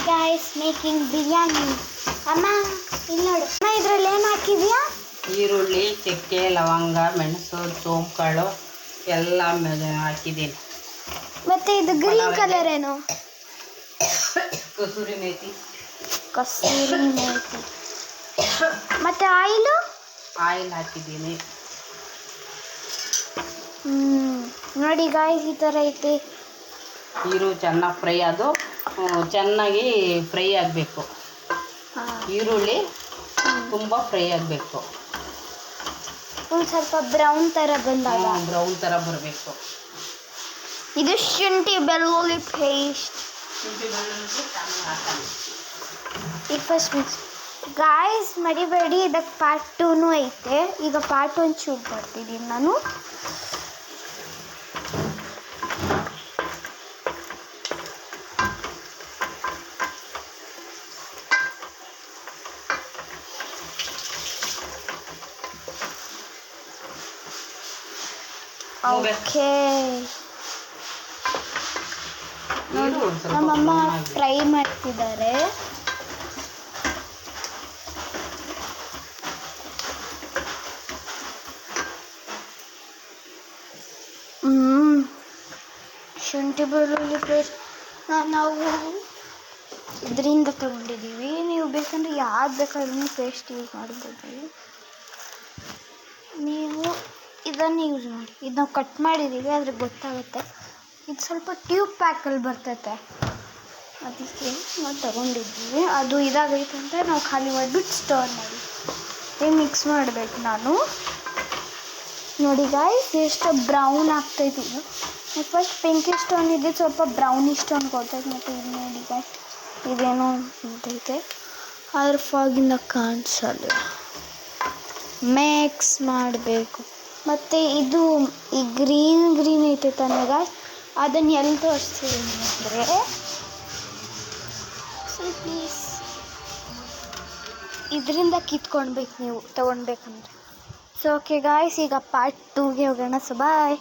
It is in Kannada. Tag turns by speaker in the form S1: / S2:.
S1: guys, making biryani. ಅಮ್ಮ ಇಲ್ಲಿ ನೋಡು ಅಮ್ಮ, ಇದ್ರಲ್ಲಿ ಏನು ಹಾಕಿದ್ಯಾ?
S2: ಈರುಳ್ಳಿ, ಚಕ್ಕೆ, ಲವಂಗ, ಮೆಣಸು, ಸೋಂಪುಕಾಳು ಎಲ್ಲ ಹಾಕಿದ್ದೀನಿ.
S1: ಮತ್ತೆ ಇದು ಗ್ರೀನ್ ಕಲರ್ ಏನು?
S2: ಕಸೂರಿ ಮೇಥಿ.
S1: ಮತ್ತೆ ಆಯಿಲ್
S2: ಹಾಕಿದ್ದೀನಿ.
S1: ನೋಡಿ ಗಾಯ್ಸ್, ಈ ಥರ ಐತೆ.
S2: ಚೆನ್ನಾಗಿ ಫ್ರೈ, ಅದು ಚೆನ್ನಾಗಿ ಫ್ರೈ ಆಗಬೇಕು. ಈರುಳ್ಳಿ ತುಂಬ ಫ್ರೈ ಆಗಬೇಕು.
S1: ಒಂದು ಸ್ವಲ್ಪ ಬ್ರೌನ್ ಥರ ಬಂದಾಗ
S2: ಬರಬೇಕು.
S1: ಇದು ಶುಂಠಿ ಬೆಳ್ಳುಳ್ಳಿ ಪೇಸ್ಟ್. ಈಗ ಫಸ್ಟ್ ಮಿಕ್ಸ್. ಗಾಯ್ಸ್ ಮರಿಬೇಡಿ, ಇದಕ್ಕೆ ಪಾರ್ಟ್ 2 ಐತೆ. ಈಗ ಪಾರ್ಟ್ 1 ಶೂಟ್ ಮಾಡ್ತಿದ್ದೀನಿ ನಾನು. ಓಕೆ, ನಮ್ಮಮ್ಮ ಫ್ರೈ ಮಾಡ್ತಿದ್ದಾರೆ. ಶುಂಠಿ ಬೆಳ್ಳುಳ್ಳಿ ಪೇಸ್ಟ್ ನಾವು ಇದರಿಂದ ತಗೊಂಡಿದ್ದೀವಿ. ನೀವು ಬೇಕಂದ್ರೆ ಯಾವ್ದು ಬೇಕಾದ್ರೂ ಪೇಸ್ಟ್ ಯೂಸ್ ಮಾಡ್ಬೋದು. ನೀವು ಇದನ್ನು ಯೂಸ್ ಮಾಡಿ. ಇದು ನಾವು ಕಟ್ ಮಾಡಿದ್ದೀವಿ, ಆದರೆ ಗೊತ್ತಾಗುತ್ತೆ. ಇದು ಸ್ವಲ್ಪ ಟ್ಯೂಬ್ ಪ್ಯಾಕಲ್ಲಿ ಬರ್ತೈತೆ, ಅದಕ್ಕೆ ನಾವು ತಗೊಂಡಿದ್ದೀವಿ. ಅದು ಇದಾಗೈತೆ ಅಂತ ನಾವು ಖಾಲಿ ಮಾಡಿಬಿಟ್ಟು ಸ್ಟೋರ್ ಮಾಡಿ ಮಿಕ್ಸ್ ಮಾಡಬೇಕು. ನಾನು ನೋಡಿ ಗಾಯ್ಸ್, ಎಷ್ಟು ಬ್ರೌನ್ ಆಗ್ತೈತೆ. ಇದು ಫಸ್ಟ್ ಪಿಂಕಿಶ್ ಸ್ಟೋನ್ ಇದ್ದಿದ್ದು ಸ್ವಲ್ಪ ಬ್ರೌನಿಶ್ ಸ್ಟೋನ್ ಕೊಡ್ತೈತೆ. ಮತ್ತು ಇದು ನೋಡಿ ಗಾಯ್ಸ್, ಇದೇನೋ ಇರ್ತೈತೆ, ಆದ್ರೆ ಫಾಗಿಂದ ಕಾಣಿಸಲ್ಲ. ಮಿಕ್ಸ್ ಮಾಡಬೇಕು. ಮತ್ತು ಇದು ಈ ಗ್ರೀನ್ ಐತೆ ತಾನೆ ಗಾಯ್ಸ್, ಅದನ್ನು ಎಲ್ಲಿ ತೋರಿಸ್ತೀವಿ ಅಂದರೆ ಪ್ಲೀಸ್ ಇದರಿಂದ ಕಿತ್ಕೊಳ್ಬೇಕು ನೀವು ತೊಗೊಳ್ಬೇಕಂದ್ರೆ. ಸೊ ಓಕೆ ಗಾಯ್ಸ್, ಈಗ ಪಾರ್ಟ್ 2ಗೆ ಹೋಗೋಣ. ಸೊ ಬಾಯ್.